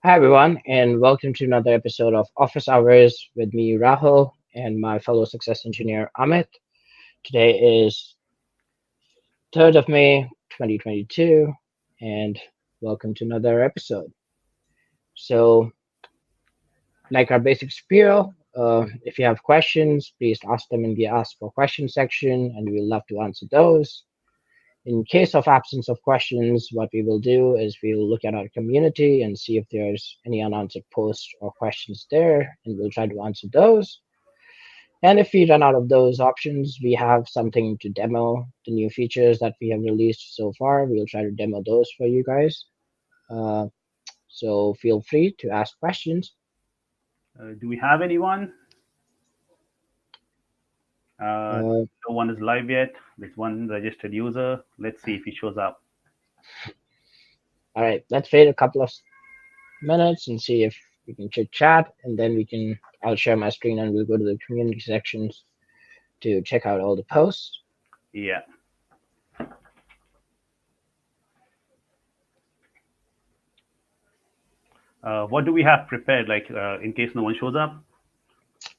Hi, everyone, and welcome to another episode of Office Hours with me, Rahul, and my fellow success engineer, Amit. Today is 3rd of May, 2022, and welcome to another episode. So, like our basic spiel, if you have questions, please ask them in the Ask for Questions section, and we'll love to answer those. In case of absence of questions, what we will do is we'll look at our community and see if there's any unanswered posts or questions there, and we'll try to answer those. And if we run out of those options, we have something to demo the new features that we have released so far. We'll try to demo those for you guys. Uh, so feel free to ask questions. Do we have anyone? Uh, No one is live yet. There's one registered user. Let's see if he shows up. all right, let's wait a couple of minutes and see if we can chit chat, and then we can. I'll share my screen and we'll go to the community sections to check out all the posts. Yeah. What do we have prepared, like in case no one shows up?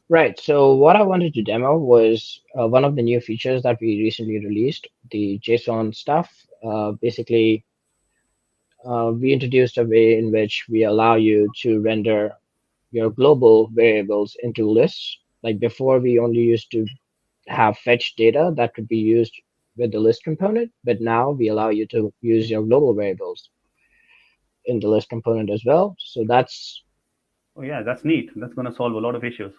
Right. So what I wanted to demo was one of the new features that we recently released, the JSON stuff. Basically, we introduced a way in which we allow you to render your global variables into lists. Like before, we only used to have fetch data that could be used with the list component, but now we allow you to use your global variables in the list component as well. So that's Oh, yeah, that's neat. That's going to solve a lot of issues.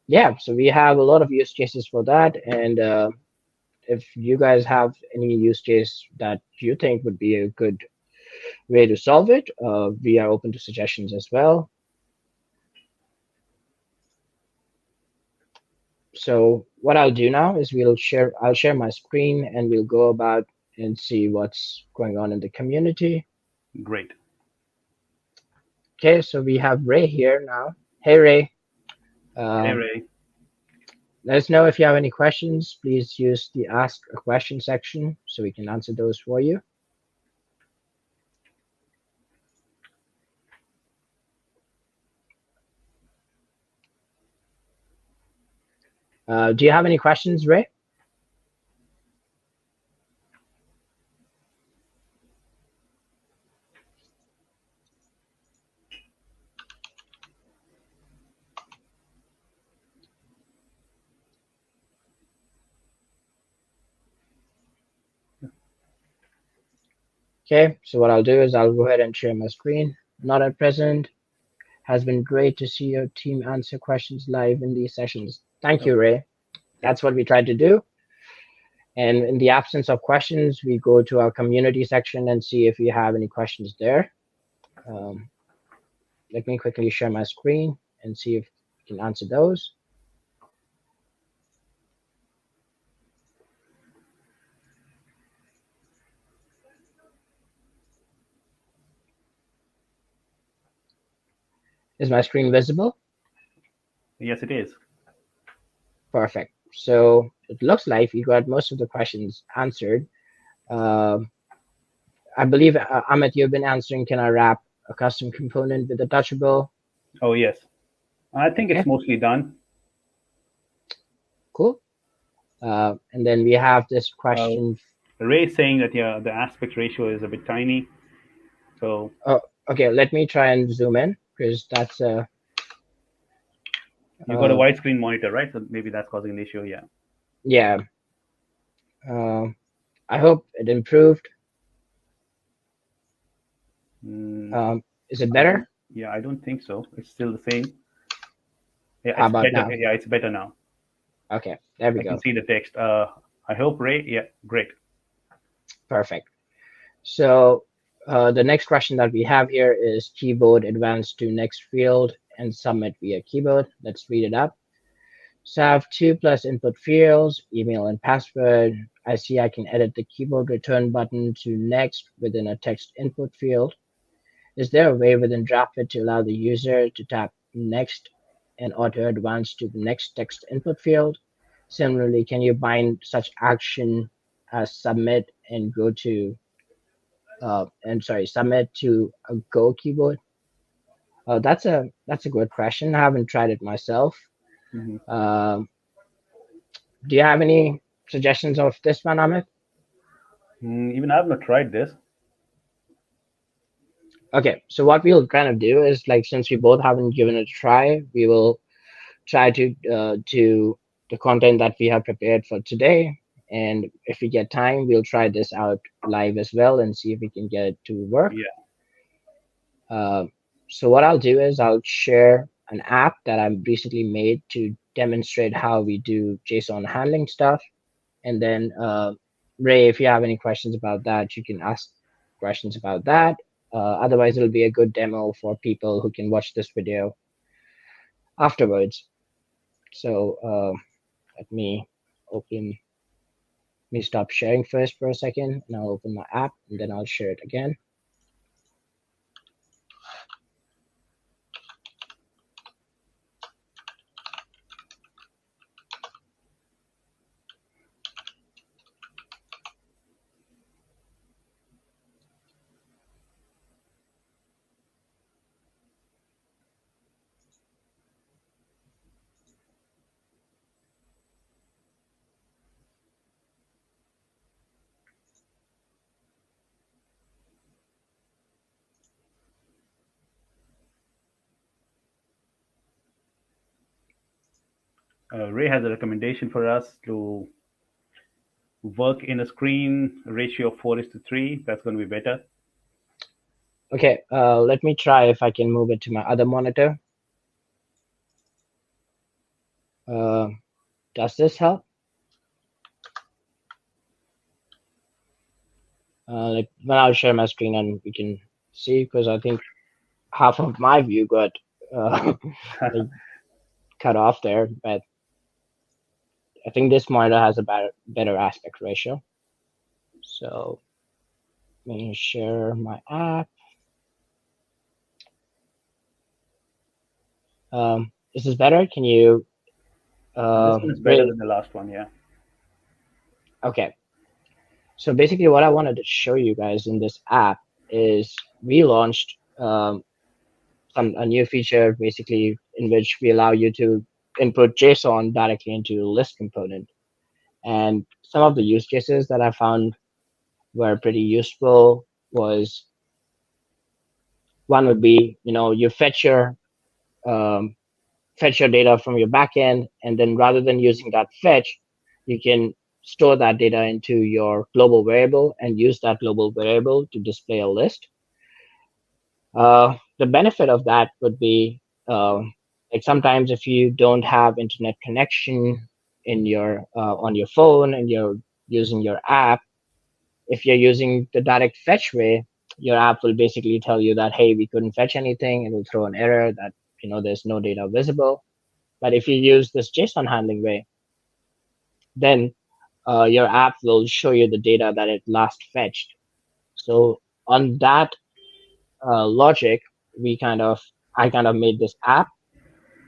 yeah. So we have a lot of use cases for that, and if you guys have any use case that you think would be a good way to solve it, we are open to suggestions as well. So what I'll do now is I'll share my screen and we'll go about and see what's going on in the community. Great. Okay, so we have Ray here now. Hey Ray, Hey, um, Ray. let us know if you have any questions. Please use the Ask a Question section so we can answer those for you. Do you have any questions, Ray? Okay, so what I'll do is I'll go ahead and share my screen. Not at present. Has been great to see your team answer questions live in these sessions. Thank Oh, you, Ray. yeah. That's what we tried to do. And in the absence of questions, we go to our community section and see if we have any questions there. Um, Let me quickly share my screen and see if we can answer those. Is my screen visible? Yes, it is. Perfect. So it looks like we got most of the questions answered. Um I believe, Amit, you've been answering, can I wrap a custom component with a touchable? Oh, yes. I think it's Okay, mostly done. cool. And then we have this Uh, question. Ray saying that, yeah, the aspect ratio is a bit tiny. So Oh, okay, let me try and zoom in because that's you got a uh, widescreen monitor, right? So maybe that's causing an issue. Yeah. yeah. Uh, I hope it improved. Mm, Is it I don't. better? Yeah, I don't think so. It's still the same. Yeah, How it's about better. now? Yeah, it's better now. Okay, there we I can go. see the text. I hope Ray. Yeah, great. Perfect. So the next question that we have here is keyboard advance to next field and submit via keyboard. Let's read it up. So I have two plus input fields, email and password. I see I can edit the keyboard return button to next within a text input field. Is there a way within Draftbit to allow the user to tap next and auto advance to the next text input field? Similarly, can you bind such action as submit and go to submit to a Go keyboard? That's a good question. I haven't tried it myself. Hmm. Um, do you have any suggestions of this one, Amit? Even I've not tried this. Okay, so what we'll kind of do is like since we both haven't given it a try, we will try to do the content that we have prepared for today. And if we get time, we'll try this out live as well and see if we can get it to work. Yeah. Uh, so what I'll do is I'll share an app that I've recently made to demonstrate how we do JSON handling stuff. And then Ray, if you have any questions about that, you can ask questions about that. Otherwise, it'll be a good demo for people who can watch this video afterwards. So let me open, let me stop sharing first for a second, and I'll open my app, and then I'll share it again. Ray has a recommendation for us to work in a screen ratio of 4:3. That's going to be better. Okay, let me try if I can move it to my other monitor. Uh, does this help? Like when I'll share my screen and we can see, because I think half of my view got like cut off there, but I think this monitor has a better aspect ratio. So let me share my app. Is this better? Can you This one is better Ray? than the last one. Yeah. Okay. So basically, what I wanted to show you guys in this app is we launched a new feature basically in which we allow you to input JSON directly into a list component. And some of the use cases that I found were pretty useful was one would be, you um, fetch your data from your backend, and then rather than using that fetch, you can store that data into your global variable and use that global variable to display a list. The benefit of that would be like sometimes if you don't have internet connection in your on your phone and you're using your app, if you're using the direct fetch way, your app will basically tell you that hey, we couldn't fetch anything. It will throw an error that there's no data visible. But if you use this JSON handling way, then your app will show you the data that it last fetched. So on that logic, I kind of made this app.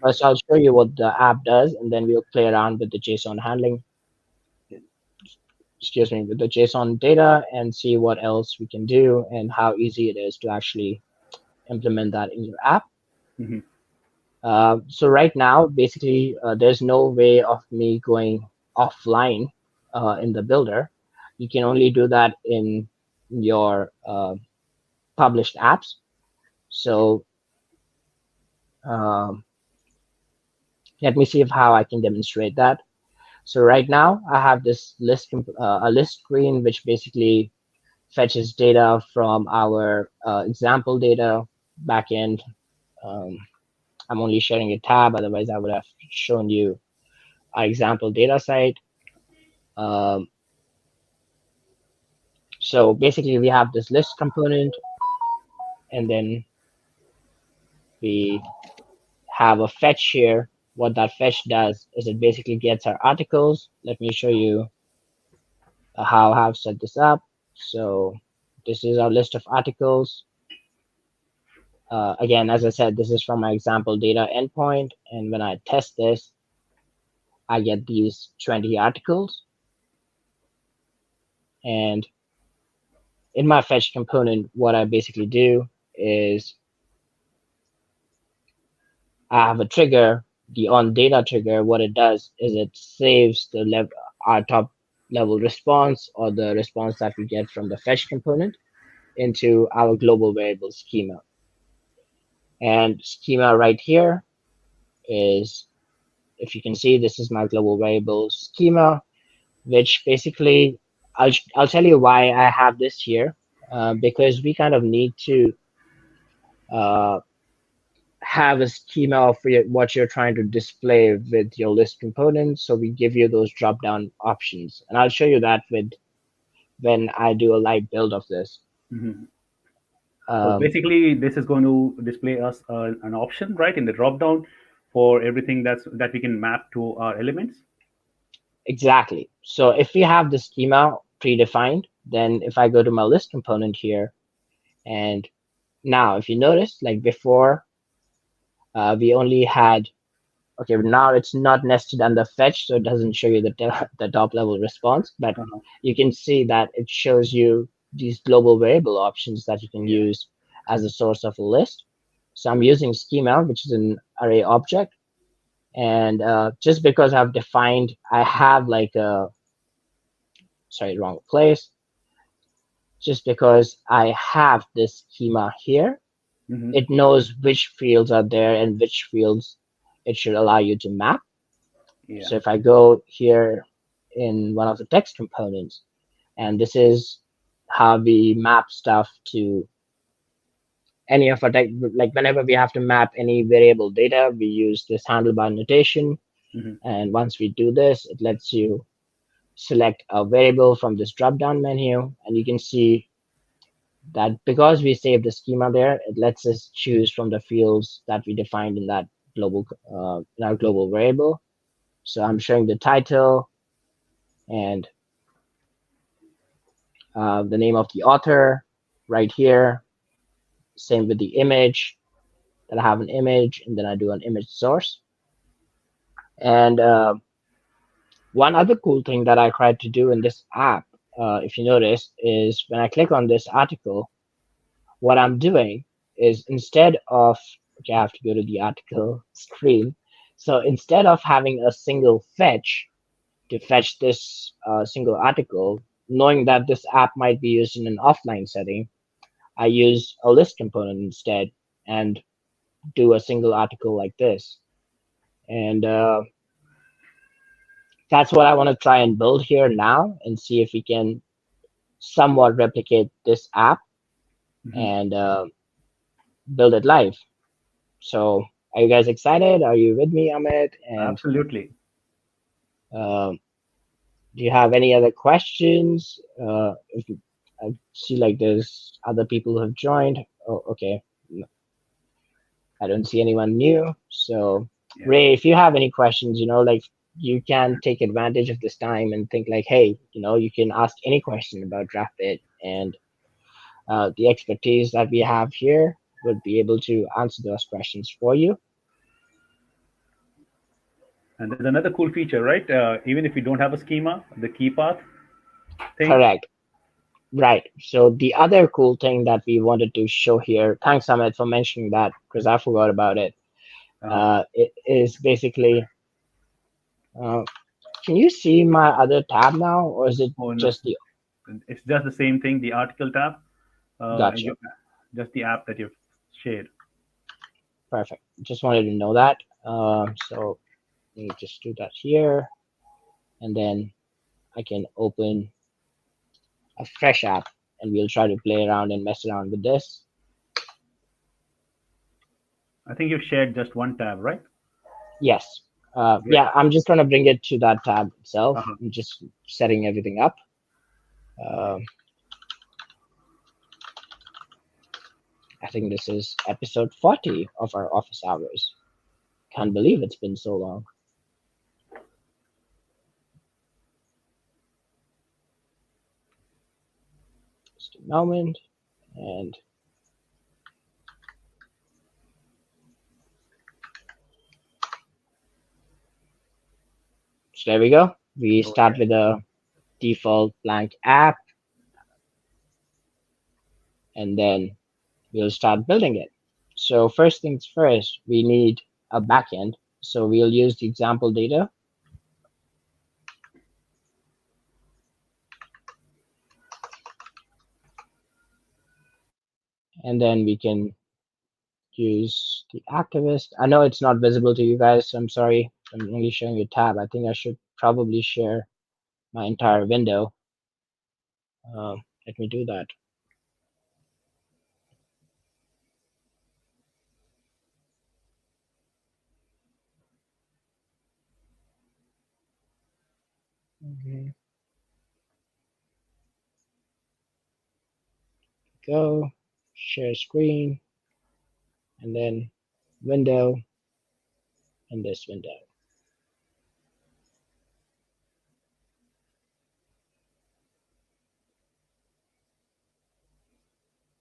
First, I'll show you what the app does, and then we'll play around with the JSON handling, excuse me, with the JSON data and see what else we can do and how easy it is to actually implement that in your app. Hmm. So right now, basically, there's no way of me going offline in the builder. You can only do that in your published apps. So um, let me see if how I can demonstrate that. So right now, I have this a list screen, which basically fetches data from our example data backend. Um, I'm only sharing a tab, otherwise I would have shown you our example data site. Um, so basically, we have this list component, and then we have a fetch here. What that fetch does is it basically gets our articles. Let me show you how I've set this up. So this is our list of articles. Again, as I said, this is from my example data endpoint. And when I test this, I get these 20 articles. And in my fetch component, what I basically do is I have a trigger, the on data trigger. What it does is it saves our top level response or the response that we get from the fetch component into our global variable schema. And schema right here is, if you can see, this is my global variable schema, which basically I'll tell you why I have this here, because we kind of need to uh, have a schema of what you're trying to display with your list components. So we give you those drop down options, and I'll show you that with when I do a live build of this. Hmm. So Um, basically, this is going to display us an option, right, in the drop down for everything that we can map to our elements. exactly. So if we have the schema predefined, then if I go to my list component here, and now if you notice, like before, we only had. Okay, but now it's not nested under fetch, so it doesn't show you the top level response, but Uh-huh. you can see that it shows you these global variable options that you can Yeah. use as a source of a list. So I'm using schema, which is an array object, and just because I've defined, I have like a, sorry, wrong place, just because I have this schema here, Hmm. it knows which fields are there and which fields it should allow you to map. Yeah. So if I go here in one of the text components, and this is how we map stuff to any of our like whenever we have to map any variable data, we use this handlebar notation. Hmm. And once we do this, it lets you select a variable from this drop down menu. And you can see that because we saved the schema there, it lets us choose from the fields that we defined in that in our global variable. So I'm showing the title and the name of the author right here. Same with the image, that I have an image and then I do an image source. And one other cool thing that I tried to do in this app, if you notice, is when I click on this article, what I'm doing is instead of, okay, I have to go to the article screen. So instead of having a single fetch to fetch this single article, knowing that this app might be used in an offline setting, I use a list component instead and do a single article like this. And that's what I want to try and build here now and see if we can somewhat replicate this app Hmm. and build it live. So, are you guys excited? Are you with me, Amit? And Absolutely. um, do you have any other questions? If I see like there's other people who have joined. Oh, okay. I don't see anyone new. So, Yeah. Ray, if you have any questions, like you can take advantage of this time and think like, hey, you can ask any question about Draftbit, and the expertise that we have here would be able to answer those questions for you. And there's another cool feature, right? Even if you don't have a schema, the key path thing. Correct. Right. So the other cool thing that we wanted to show here, thanks Amit for mentioning that because I forgot about it. Uh-huh. It is basically, uh, can you see my other tab now, or is it Oh, no, just the it's just the same thing. The article tab, and gotcha? just the app that you've shared. Perfect. Just wanted to know that. So let me just do that here, and then I can open a fresh app, and we'll try to play around and mess around with this. I think you've shared just one tab, right? Yes. Great. Yeah, I'm just gonna bring it to that tab itself. Uh-huh. I'm just setting everything up. Um, I think this is episode 40 of our office hours. Can't believe it's been so long. Just a moment. And so there we go. We Oh start yeah. with a default blank app, and then we'll start building it. So first things first, we need a backend. So we'll use the example data, and then we can use the activist. I know it's not visible to you guys, so I'm sorry. I'm only showing you a tab. I think I should probably share my entire window. Let me do that. Mhm. Go, share screen, and then window, and this window.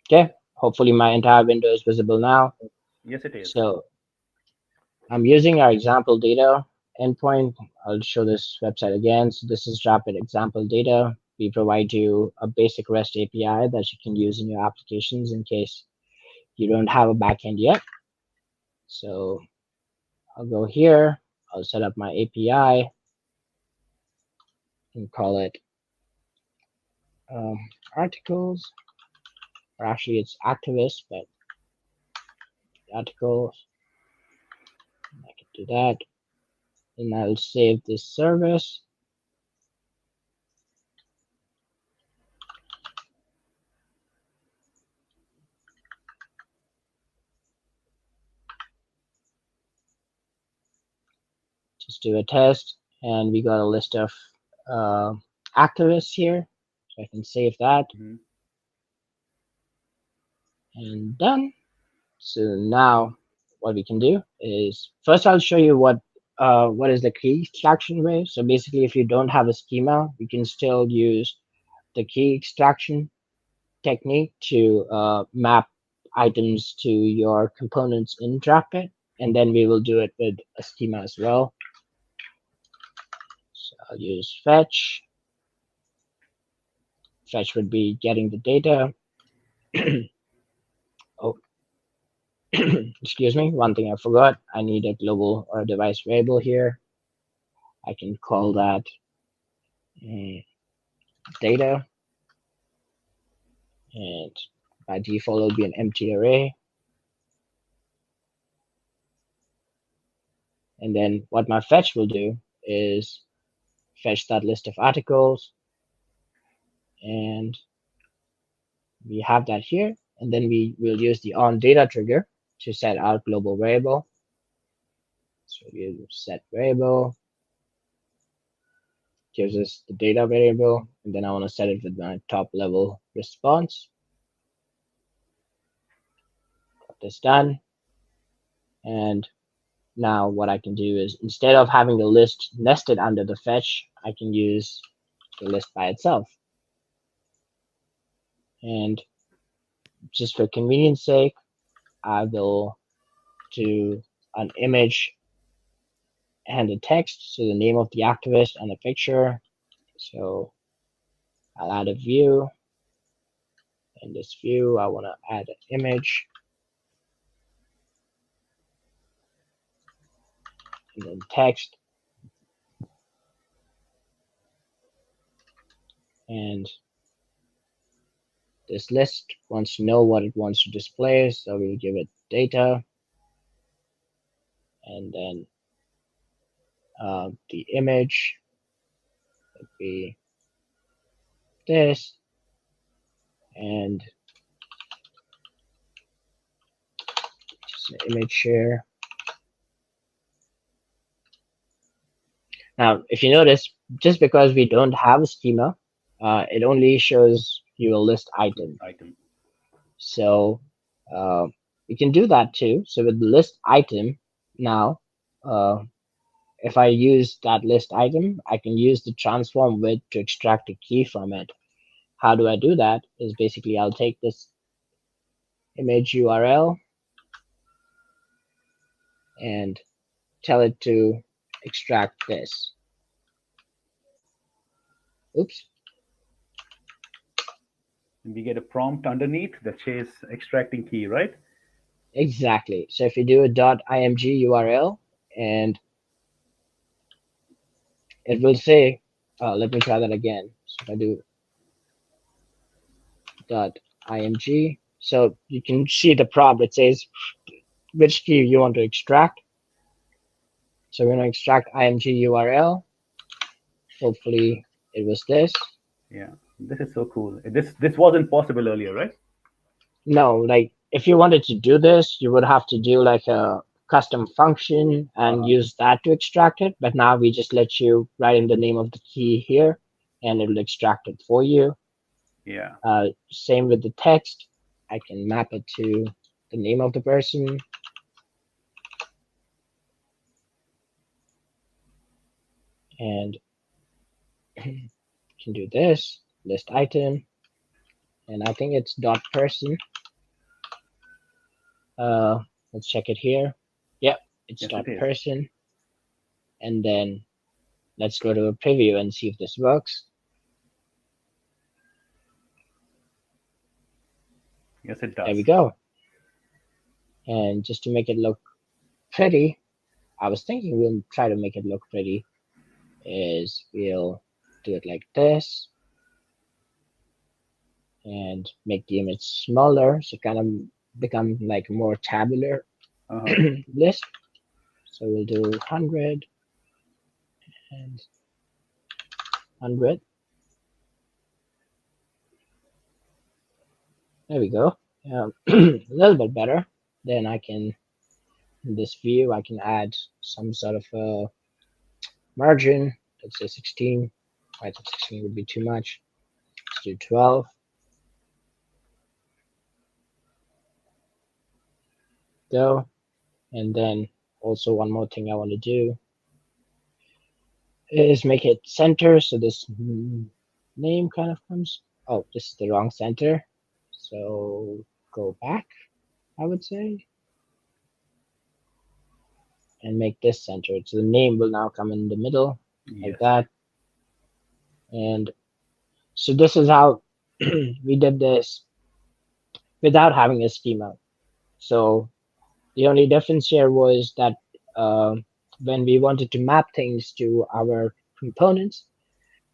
Okay, hopefully my entire window is visible now. Yes, it is. So I'm using our example data endpoint. I'll show this website again. So this is Draftbit example data. We provide you a basic REST API that you can use in your applications in case you don't have a backend yet. So I'll go here. I'll set up my API and call it um, articles, or actually it's activists, but articles. I can do that. And I'll save this service. Just do a test, and we got a list of uh, activists here. So I can save that Hmm. and done. So now what we can do is first I'll show you what is the key extraction way. So basically, if you don't have a schema, you can still use the key extraction technique to map items to your components in Draftbit, and then we will do it with a schema as well. So I'll use fetch. Fetch would be getting the data. Oh, excuse me. One thing I forgot. I need a global or a device variable here. I can call that data, and by default it'll be an empty array. And then what my fetch will do is fetch that list of articles, and we have that here. And then we will use the on data trigger to set our global variable. So we'll set variable, gives us the data variable, and then I want to set it with my top level response. Got this done. And now what I can do is instead of having the list nested under the fetch, I can use the list by itself. And just for convenience sake, I will do an image and a text, so the name of the activist and a picture. So I'll add a view. In this view, I want to add an image and then text. And this list wants to know what it wants to display, so we'll give it data, and then the image would be this, and just an image share. Now, if you notice, just because we don't have a schema, it only shows you a list item. Item. So we can do that too. So with the list item now, uh, if I use that list item, I can use the transform with to extract a key from it. How do I do that? Is basically I'll take this image URL and tell it to extract this. Oops. And we get a prompt underneath that says extracting key, right? exactly. So if you do a .img URL, and it will say, let me try that again. So if I do .img, so you can see the prompt. It says which key you want to extract. So we're going to extract img URL. Hopefully it was this. Yeah, this is so cool. This wasn't possible earlier, right? No, like if you wanted to do this, you would have to do like a custom function and Uh-huh. use that to extract it. But now we just let you write in the name of the key here and it'll extract it for you. Yeah. Same with the text. I can map it to the name of the person and can do this list item. And I think it's dot person. Uh, let's check it here. Yep, it's Yes, dot it is. person. And then let's go to a preview and see if this works. Yes, it There we does. go. And just to make it look pretty, I was thinking we'll try to make it look pretty is we'll do it like this and make the image smaller so kind of become like more tabular Uh-huh. list. So we'll do 100 and 100. There we go. A little bit better. Then I can, in this view, I can add some sort of a margin. Let's say 16. I think 16 would be too much. Let's do 12. Go. And then also one more thing I want to do is make it center. So this name kind of comes. Oh, this is the wrong center. So go back, I would say, and make this center. So the name will now come in the middle like Yes. that. And so this is how we did this without having a schema. So the only difference here was that uh, when we wanted to map things to our components,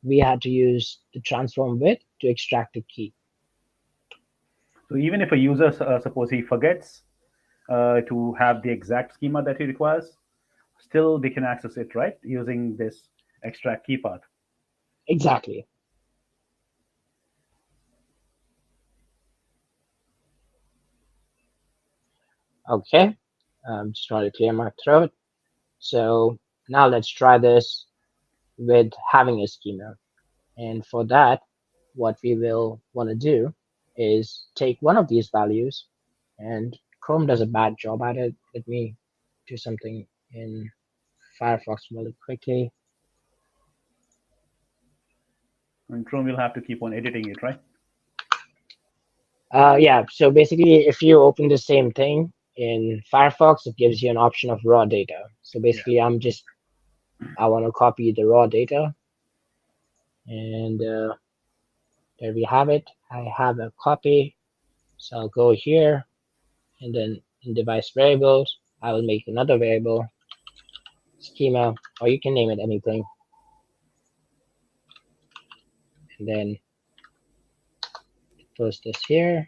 we had to use the transform with to extract the key. So even if a user, suppose he forgets to have the exact schema that he requires, still they can access it, right? Using this extract key path. Exactly. Okay. Just trying to clear my throat. So now let's try this with having a schema. And for that, what we will want to do is take one of these values, and Chrome does a bad job at it. Let me do something in Firefox really quickly. And Chrome will have to keep on editing it, right? Yeah, so basically, if you open the same thing in Firefox, it gives you an option of raw data. So Yeah. basically, I want to copy the raw data, and there we have it. I have a copy, so I'll go here, and then in device variables, I will make another variable, schema, or you can name it anything, and then post this here.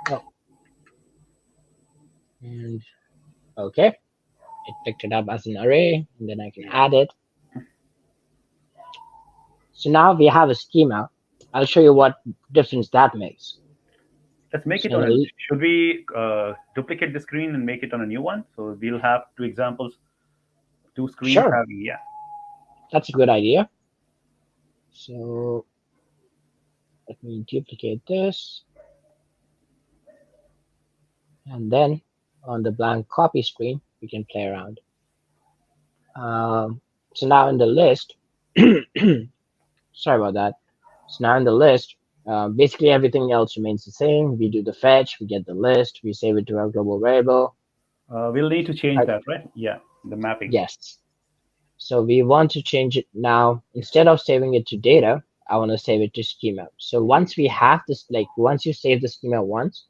Oh, and okay, it picked it up as an array, and then I can Yeah. add it. So now we have a schema. I'll show you what difference that makes. Let's make it So on a. Should we duplicate the screen and make it on a new one? So we'll have two examples, two screens sure, having. Yeah. that's a good idea. So let me duplicate this, and then on the blank copy screen, we can play around. Um, so now in the list, sorry about that. So now in the list, basically everything else remains the same. We do the fetch, we get the list, we save it to our global variable. We'll need to change Uh, that, right? Yeah. The mapping. yes. So we want to change it now. Instead of saving it to data, I want to save it to schema. So once we have this, like once you save the schema once,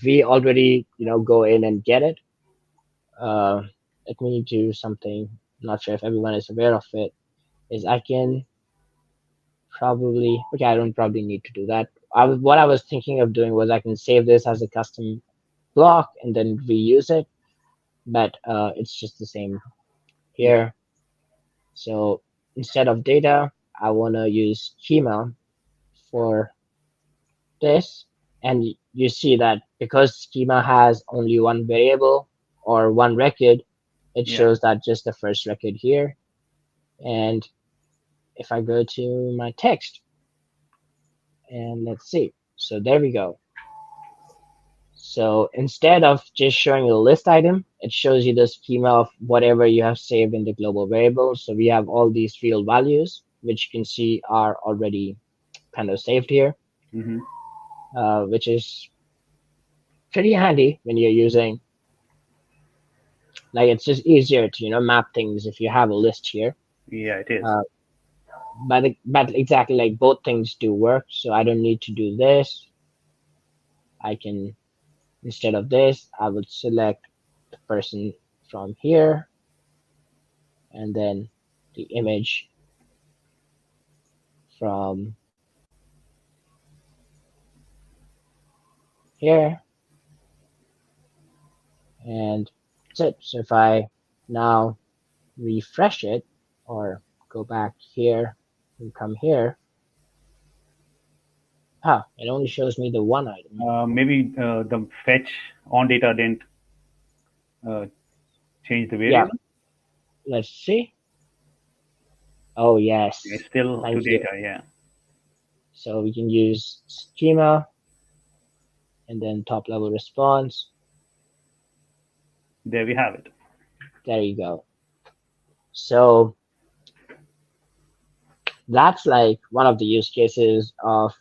we already, go in and get it. Uh, Let me do something. Not sure if everyone is aware of it. Is I can probably, okay, I don't probably need to do that. What I was thinking of doing was I can save this as a custom block and then reuse it, but it's just the same Yeah. here. So instead of data, I want to use schema for this. And you see that because schema has only one variable or one record, it Yeah. shows that just the first record here. And if I go to my text and let's see, so there we go. So instead of just showing a list item, it shows you the schema of whatever you have saved in the global variable. So we have all these real values, which you can see are already kind of saved here, Hmm. which is pretty handy when you're using, like, it's just easier to, map things if you have a list here. Yeah, it is. Uh, but exactly, like, both things do work. So I don't need to do this. I can, instead of this, I would select the person from here and then the image from here, and that's it. So if I now refresh it or go back here and come here, it only shows me the one item. Maybe the fetch on data didn't uh, change the Yeah, variable. let's see. Oh, It's yes. still to Thank you. data. Yeah. So we can use schema and then top level response. There we have it. There you go. So that's like one of the use cases of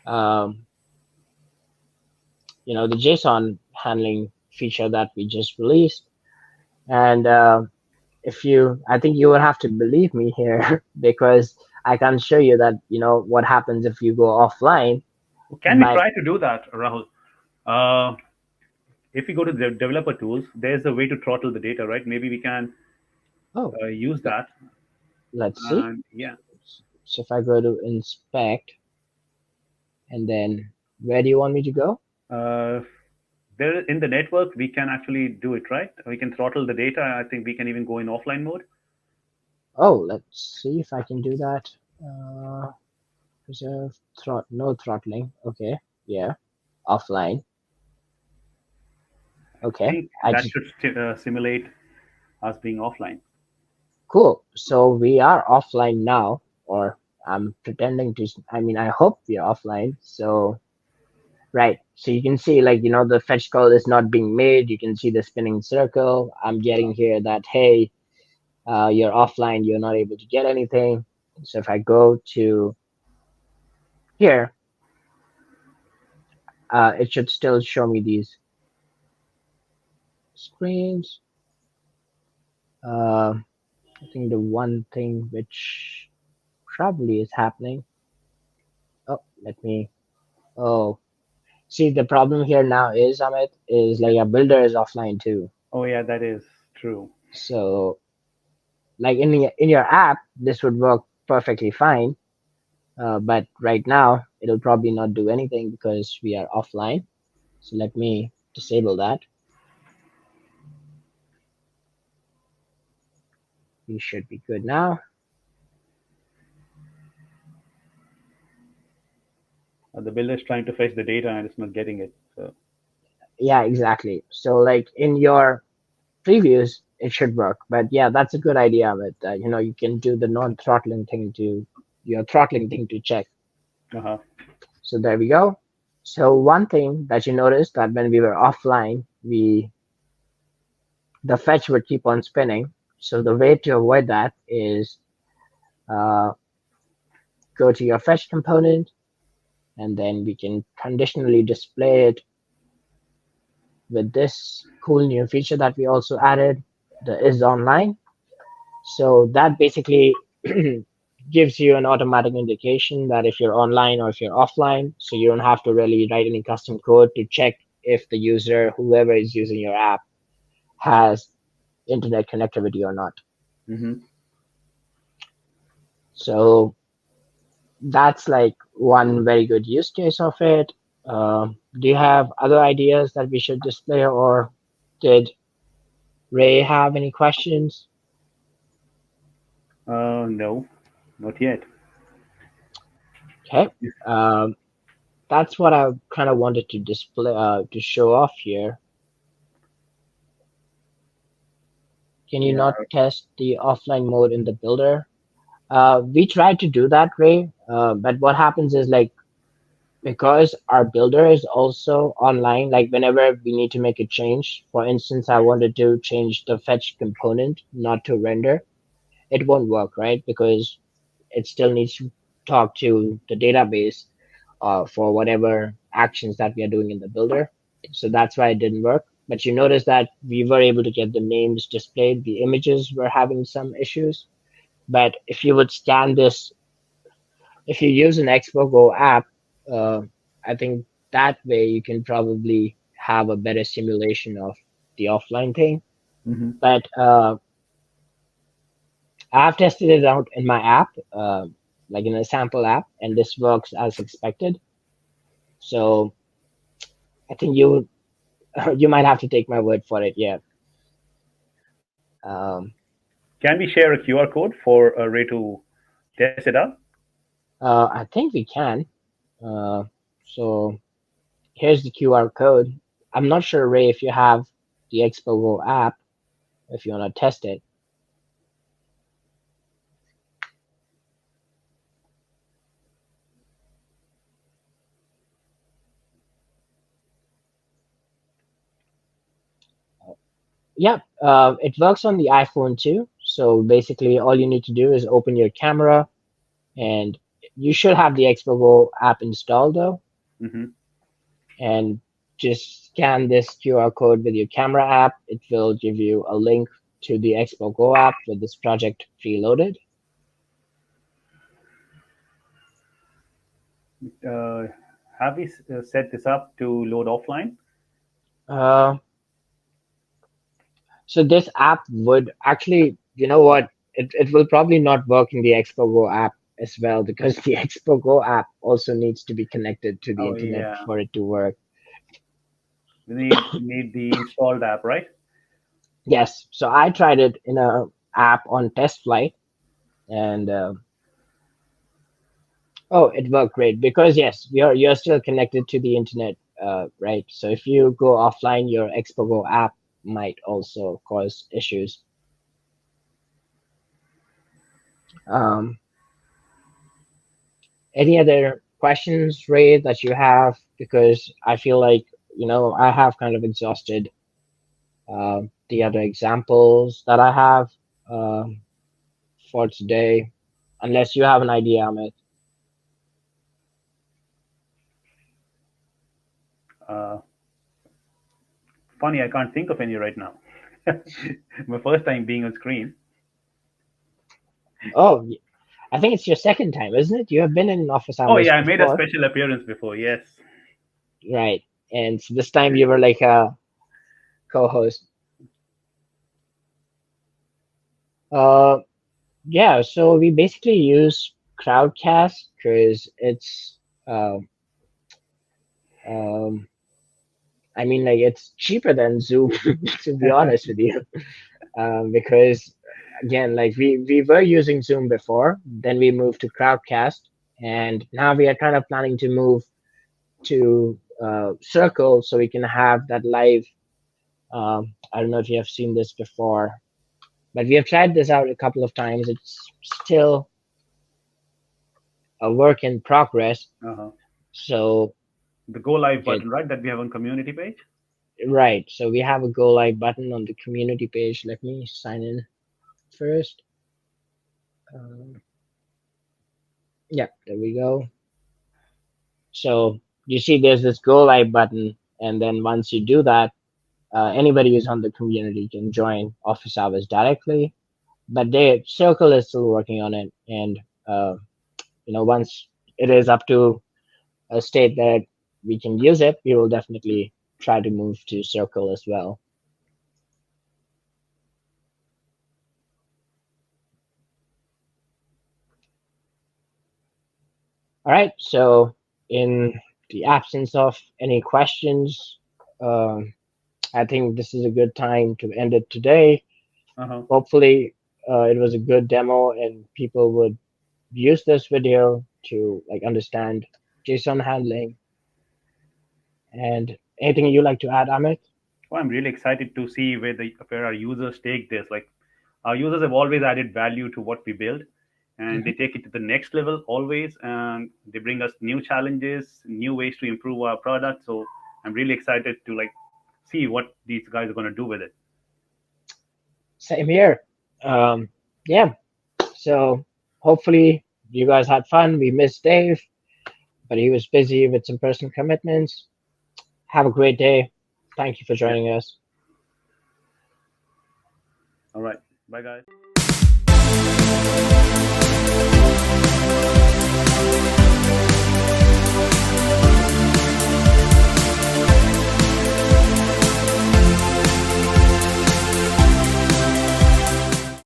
um, the JSON handling feature that we just released. And I think you would have to believe me here because I can show you that, what happens if you go offline. Can we But try to do that, Rahul? Uh, if we go to the developer tools, there's a way to throttle the data, right? Maybe we can oh, use let, that. let's see. And yeah, So if I go to inspect and then where do you want me to go? uh, there in the network we can actually do it, right? We can throttle the data. I think we can even go in offline mode. Oh, let's see if I can do that. Uh, Preserve no throttling. Okay, yeah, offline. I Okay, think I that just should simulate us being offline. cool. So we are offline now, or I'm pretending to. I mean, I hope we are offline. So right. So you can see, like, the fetch call is not being made. You can see the spinning circle. I'm getting here that, hey, you're offline. You're not able to get anything. So if I go to here, it should still show me these screens. Uh, I think the one thing which probably is happening. Oh, let me. Oh, see, the problem here now is, Amit, is like a builder is offline too. Oh yeah, that is true. So, like, in your app, this would work perfectly fine. But right now, it'll probably not do anything because we are offline. So let me disable that. We should be good now. The builder is trying to fetch the data and it's not getting it. So Yeah, exactly. So like in your previews, it should work. But yeah, that's a good idea of it. You can do the non-throttling thing to your throttling thing to check. uh-huh. So there we go. So one thing that you noticed that when we were offline, the fetch would keep on spinning. So the way to avoid that is uh, go to your fetch component, and then we can conditionally display it with this cool new feature that we also added, the is online. So that basically gives you an automatic indication that if you're online or if you're offline, so you don't have to really write any custom code to check if the user, whoever is using your app, has internet connectivity or not. Mm-hmm. So that's like one very good use case of it. Do you have other ideas that we should display, or did Ray have any questions? No, not yet. Okay. Um, that's what I kind of wanted to display, to show off here. Can you Yeah. not test the offline mode in the builder? We tried to do that, Ray, but what happens is like because our builder is also online, like whenever we need to make a change, for instance, I wanted to change the fetch component not to render, it won't work, right? Because it still needs to talk to the database for whatever actions that we are doing in the builder. So that's why it didn't work. But you notice that we were able to get the names displayed. The images were having some issues. But if you would scan this, if you use an Expo Go app, uh, I think that way you can probably have a better simulation of the offline thing. Mm-hmm. But I've tested it out in my app, like in a sample app, and this works as expected. So I think you you might have to take my word for it. Yeah. Um, Can we share a QR code for Ray to test it out? I think we can. Uh, so here's the QR code. I'm not sure, Ray, if you have the Expo Go app, if you want to test it. Yeah, it works on the iPhone too. So basically, all you need to do is open your camera, and you should have the Expo Go app installed though, Mm-hmm. and just scan this QR code with your camera app. It will give you a link to the Expo Go app with this project preloaded. Uh, have we set this up to load offline? Uh, so this app would actually, you know what? It will probably not work in the Expo Go app as well because the Expo Go app also needs to be connected to the Oh internet yeah, for it to work. we need the installed app, right? Yes, so I tried it in a app on test flight, and oh, it worked great because yes, you're still connected to the internet, right? So if you go offline, your Expo Go app might also cause issues. Um, any other questions, Ray, that you have? Because I feel like I have kind of exhausted the other examples that I have uh, for today. Unless you have an idea, Amit. Uh, Funny, I can't think of any right now. My first time being on screen. Oh, I think it's your second time, isn't it? You have been in office Oh hours yeah, I made a before, special appearance before. Yes. right? And so this time you were like a co-host. Uh, yeah. So we basically use Crowdcast because it's, uh, um, I mean, like it's cheaper than Zoom, to be honest with you. Because again, like we were using Zoom before, then we moved to Crowdcast, and now we are kind of planning to move to Circle so we can have that live. I don't know if you have seen this before, but we have tried this out a couple of times. It's still a work in progress. Uh-huh. So, The go live okay, button, right? That we have on community page. right. So we have a go live button on the community page. Let me sign in first. Um, yeah, there we go. So you see, there's this go live button, and then once you do that, anybody who's on the community can join office hours directly. But Circle is still working on it, and Uh, once it is up to a state that we can use it, we will definitely try to move to Circle as well. All right. So, in the absence of any questions, um, I think this is a good time to end it today. Uh-huh. Hopefully, it was a good demo and people would use this video to like understand JSON handling. And anything you like to add, Amit? Well, I'm really excited to see where our users take this. Like our users have always added value to what we build, and they Mhm. take it to the next level always, and they bring us new challenges, new ways to improve our product. So I'm really excited to like see what these guys are going to do with it. Same here. Um, yeah. So hopefully you guys had fun. We missed Dave, but he was busy with some personal commitments. Have a great day. Thank you for Yeah. joining us. All right. Bye, guys.